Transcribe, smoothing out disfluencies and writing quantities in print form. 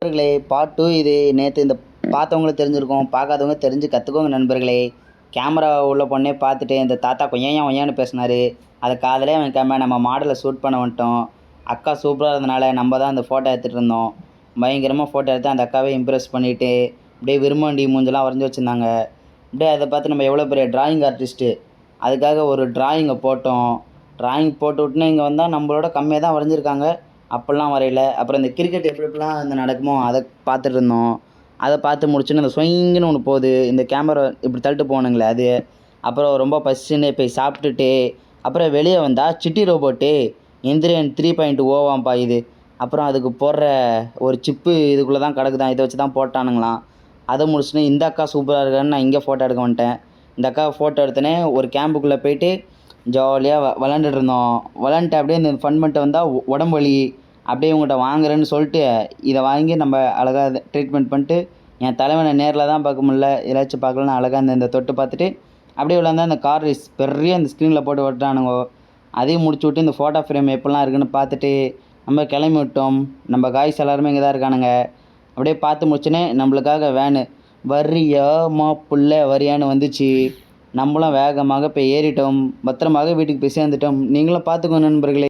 நண்பர்களே, பார்ட் 2 இது. நேற்று இந்த பார்த்தவங்களுக்கு தெரிஞ்சிருக்கும், பார்க்காதவங்க தெரிஞ்சு கற்றுக்கோங்க நண்பர்களே. கேமரா உள்ள பொண்ணே பார்த்துட்டு இந்த தாத்தா கொய்யா ஒய்யான்னு பேசினாரு. அதை காதலே வைக்காம நம்ம மாடலை ஷூட் பண்ண வந்துட்டோம். அக்கா சூப்பராக இருந்தனால நம்ம தான் அந்த ஃபோட்டோ எடுத்துகிட்டு இருந்தோம். பயங்கரமாக ஃபோட்டோ எடுத்து அந்த அக்காவே இம்ப்ரெஸ் பண்ணிவிட்டு அப்படியே விரும்மாண்டி மூஞ்செல்லாம் வரைஞ்சி வச்சுருந்தாங்க. அப்படியே அதை பார்த்து நம்ம எவ்வளோ பெரிய டிராயிங் ஆர்டிஸ்ட்டு, அதுக்காக ஒரு டிராயிங்கை போட்டோம். டிராயிங் போட்டு விட்டுன்னு இங்கே வந்தால் நம்மளோட கம்மியாக தான் வரைஞ்சிருக்காங்க. அப்படிலாம் வரையில. அப்புறம் இந்த கிரிக்கெட் எப்படி எப்படிலாம் இந்த நடக்குமோ அதை பார்த்துட்டு இருந்தோம். அதை பார்த்து முடிச்சுன்னு அந்த ஸ்விங்குன்னு ஒன்று போகுது, இந்த கேமரா இப்படி தள்ளிட்டு போகணுங்களே அது. அப்புறம் ரொம்ப பசிச்சுன்னு போய் சாப்பிட்டுட்டு அப்புறம் வெளியே வந்தால் சிட்டி ரோபோட்டு எந்திரியன் 3.0வாம்ப்பா இது. அப்புறம் அதுக்கு போடுற ஒரு சிப்பு இதுக்குள்ளே தான் கிடக்குதான், இதை வச்சு தான் போட்டானுங்களாம். அதை முடிச்சுன்னு இந்த அக்கா சூப்பராக இருக்கான்னு நான் இங்கே ஃபோட்டோ எடுக்க வந்துட்டேன். இந்த அக்கா ஃபோட்டோ எடுத்தோன்னே ஒரு கேம்புக்குள்ளே போயிட்டு ஜாலியாக விளாண்டுட்டு இருந்தோம். விளாண்டுட்டு அப்படியே இந்த ஃபன் பண்ணிட்டு வந்தால் உடம்பு வலி. அப்படியே உங்கள்கிட்ட வாங்குறேன்னு சொல்லிட்டு இதை வாங்கி நம்ம அழகாக ட்ரீட்மெண்ட் பண்ணிட்டு, என் தலைவனை நேரில் தான் பார்க்க முடியல, ஏதாச்சும் பார்க்கலன்னு அழகாக இந்த தொட்டு பார்த்துட்டு அப்படியே விளாண்டா அந்த கார் ரேஸ் பெரிய அந்த ஸ்க்ரீனில் போட்டு விட்டானுங்க. அதையும் முடிச்சு விட்டு இந்த ஃபோட்டோ ஃப்ரேம் எப்படிலாம் இருக்குன்னு பார்த்துட்டு நம்ம கிளம்பி விட்டோம். நம்ம காய்ஸ் எல்லாருமே இங்கே தான் இருக்கானுங்க. அப்படியே பார்த்து முடிச்சுன்னே நம்மளுக்காக வேனு வரியா மாப்புள்ள வரியான்னு வந்துச்சு. நம்மளும் வேகமாக போய் ஏறிட்டோம். பத்திரமாக வீட்டுக்கு போய் சேர்ந்துட்டோம். நீங்களும் பார்த்துக்கோங்க நண்பர்களே.